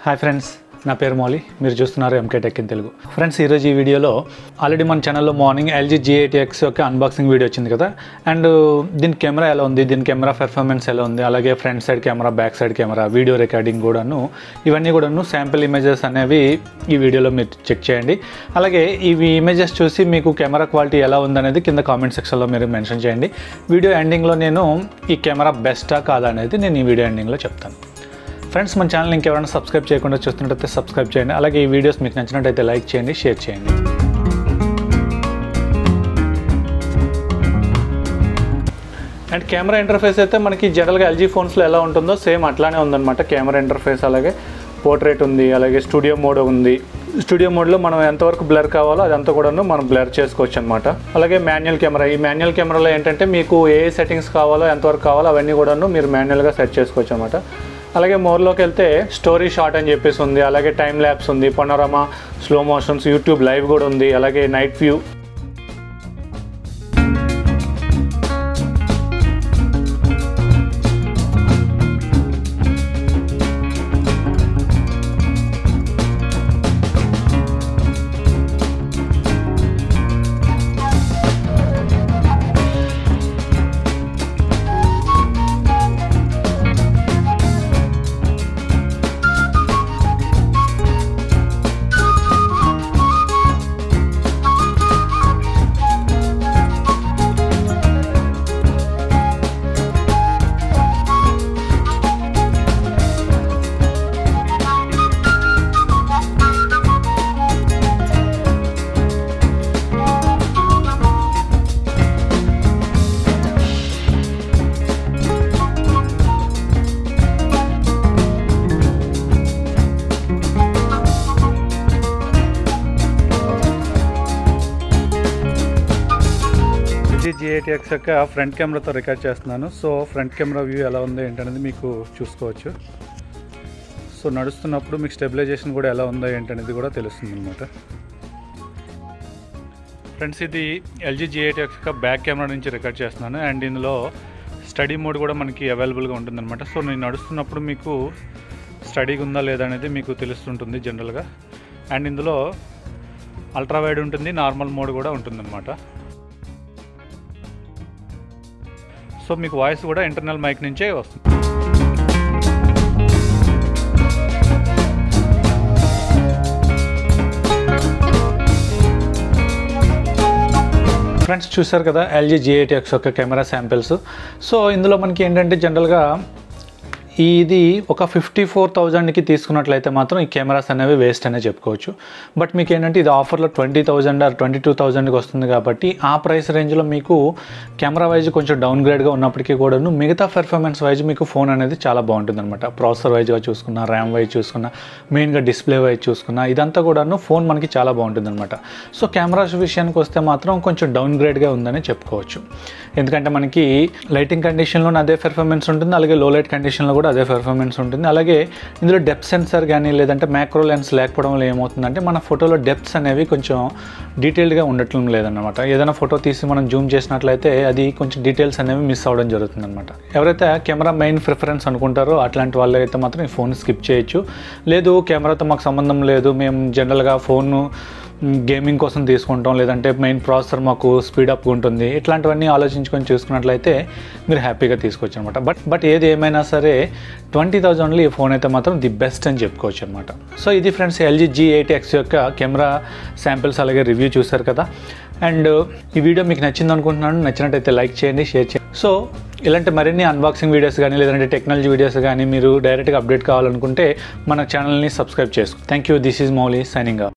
Hi friends, నా పేరు మౌలి. మీరు చూస్తున్నారు M.K.Tech in Telugu. ఫ్రెండ్స్, ఈరోజు ఈ వీడియోలో ఆల్రెడీ మన ఛానల్లో మార్నింగ్ LG G8X యొక్క అన్బాక్సింగ్ వీడియో వచ్చింది కదా. అండ్ దీని కెమెరా ఎలా ఉంది, దీని కెమెరా పెర్ఫార్మెన్స్ ఎలా ఉంది, అలాగే front side camera, back side camera, video recording కూడాను, ఇవన్నీ కూడాను శాంపిల్ ఇమేజెస్ అనేవి ఈ వీడియోలో మీరు చెక్ చేయండి. అలాగే ఇవి ఇమేజెస్ చూసి మీకు కెమెరా క్వాలిటీ ఎలా ఉందనేది కింద కామెంట్ సెక్షన్లో మీరు మెన్షన్ చేయండి. వీడియో ఎండింగ్లో నేను ఈ కెమెరా బెస్టా కాదా అనేది నేను ఈ వీడియో ఎండింగ్లో చెప్తాను. ఫ్రెండ్స్, మన ఛానల్ ఇంకెవరైనా సబ్స్క్రైబ్ చేయకుండా చూస్తున్నట్టయితే సబ్స్క్రైబ్ చేయండి. అలాగే ఈ వీడియోస్ మీకు నచ్చినట్టయితే లైక్ చేయండి, షేర్ చేయండి. అండ్ కెమెరా ఇంటర్ఫేస్ అయితే మనకి జనరల్గా LG ఫోన్స్లో ఎలా ఉంటుందో సేమ్ అట్లానే ఉందన్నమాట. కెమెరా ఇంటర్ఫేస్ అలాగే పోర్ట్రేట్ ఉంది, అలాగే స్టూడియో మోడ్ ఉంది. స్టూడియో మోడ్లో మనం ఎంతవరకు బ్లర్ కావాలో అదంతా కూడాను మనం బ్లర్ చేసుకోవచ్చు అనమాట. అలాగే మాన్యువల్ కెమెరా, ఈ మాన్యువల్ కెమెరాలో ఏంటంటే మీకు ఏ సెట్టింగ్స్ కావాలో ఎంతవరకు కావాలో అవన్నీ కూడాను మీరు మాన్యువల్గా సెట్ చేసుకోవచ్చు అనమాట. అలాగే మోర్లోకి వెళ్తే స్టోరీ షాట్ అని చెప్పేసి ఉంది, అలాగే టైం ల్యాప్స్ ఉంది, panorama, slow motions, YouTube live కూడా ఉంది, అలాగే నైట్ వ్యూ. G8X యొక్క ఫ్రంట్ కెమెరాతో రికార్డ్ చేస్తున్నాను. సో ఫ్రంట్ కెమెరా వ్యూ ఎలా ఉంది ఏంటనేది మీకు చూసుకోవచ్చు. సో నడుస్తున్నప్పుడు మీకు స్టెబిలైజేషన్ కూడా ఎలా ఉందో ఏంటనేది కూడా తెలుస్తుంది అనమాట. ఫ్రెండ్స్, ఇది LG G8X యొక్క బ్యాక్ కెమెరా నుంచి రికార్డ్ చేస్తున్నాను. అండ్ ఇందులో స్టడీ మోడ్ కూడా మనకి అవైలబుల్గా ఉంటుందన్నమాట. సో నేను నడుస్తున్నప్పుడు మీకు స్టడీగా ఉందా లేదా అనేది మీకు తెలుస్తుంటుంది జనరల్గా. అండ్ ఇందులో అల్ట్రా వైడ్ ఉంటుంది, నార్మల్ మోడ్ కూడా ఉంటుందన్నమాట. సో మీకు వాయిస్ కూడా ఇంటర్నల్ మైక్ నుంచే వస్తుంది. ఫ్రెండ్స్, చూసారు కదా LG G8X యొక్క కెమెరా శాంపిల్స్. సో ఇందులో మనకి ఏంటంటే జనరల్గా ఇది ఒక 54,000కి తీసుకున్నట్లయితే మాత్రం ఈ కెమెరాస్ అనేవి వేస్ట్ అనే చెప్పుకోవచ్చు. బట్ మీకు ఏంటంటే ఇది ఆఫర్లో 20,000 ఆర్ 22,000కి వస్తుంది కాబట్టి ఆ ప్రైస్ రేంజ్లో మీకు కెమెరా వైజ్ కొంచెం డౌన్ గ్రేడ్గా ఉన్నప్పటికీ కూడాను మిగతా పెర్ఫార్మెన్స్ వైజ్ మీకు ఫోన్ అనేది చాలా బాగుంటుంది అనమాట. ప్రాసెసర్ వైజ్గా చూసుకున్నా, ర్యామ్ వైజ్ చూసుకున్నా, మెయిన్గా డిస్ప్లే వైజ్ చూసుకున్నా, ఇదంతా కూడాను ఫోన్ మనకి చాలా బాగుంటుంది అనమాట. సో కెమెరాస్ విషయానికి వస్తే మాత్రం కొంచెం డౌన్ గ్రేడ్గా ఉందని చెప్పుకోవచ్చు. ఎందుకంటే మనకి లైటింగ్ కండిషన్లో అదే పెర్ఫార్మెన్స్ ఉంటుంది, అలాగే లో లైట్ కండిషన్లో కూడా అదే పెర్ఫార్మెన్స్ ఉంటుంది. అలాగే ఇందులో డెప్త్ సెన్సార్ కానీ లేదంటే మ్యాక్రో లెన్స్ లేకపోవడం వల్ల ఏమవుతుందంటే మన ఫోటోలో డెప్త్స్ అనేవి కొంచెం డీటెయిల్డ్గా ఉండటం లేదన్నమాట. ఏదైనా ఫోటో తీసి మనం జూమ్ చేసినట్లయితే అది కొంచెం డీటెయిల్స్ అనేవి మిస్ అవ్వడం జరుగుతుంది అనమాట. ఎవరైతే కెమెరా మెయిన్ ప్రిఫరెన్స్ అనుకుంటారో అట్లాంటి వాళ్ళైతే మాత్రం ఈ ఫోన్ స్కిప్ చేయొచ్చు. లేదు కెమెరాతో మాకు సంబంధం లేదు, మేము జనరల్గా ఫోన్ గేమింగ్ కోసం తీసుకుంటాం, లేదంటే మెయిన్ ప్రాసెసర్ మాకు స్పీడప్ ఉంటుంది, ఇట్లాంటివన్నీ ఆలోచించుకొని చూసుకున్నట్లయితే మీరు హ్యాపీగా తీసుకోవచ్చు అనమాట. బట్ ఏది ఏమైనా సరే 20,000లో ఈ ఫోన్ అయితే మాత్రం ది బెస్ట్ అని చెప్పుకోవచ్చు అనమాట. సో ఇది ఫ్రెండ్స్ LG G8X యొక్క కెమెరా శాంపిల్స్ అలాగే రివ్యూ చూసారు కదా. అండ్ ఈ వీడియో మీకు నచ్చింది అనుకుంటున్నాను. నచ్చినట్టయితే లైక్ చేయండి, షేర్ చేయండి. సో ఇలాంటి మరిన్ని అన్బాక్సింగ్ వీడియోస్ కానీ లేదంటే టెక్నాలజీ వీడియోస్ కానీ మీరు డైరెక్ట్గా అప్డేట్ కావాలనుకుంటే మన ఛానల్ని సబ్స్క్రైబ్ చేసుకోండి. Thank you. This is Mouli signing off.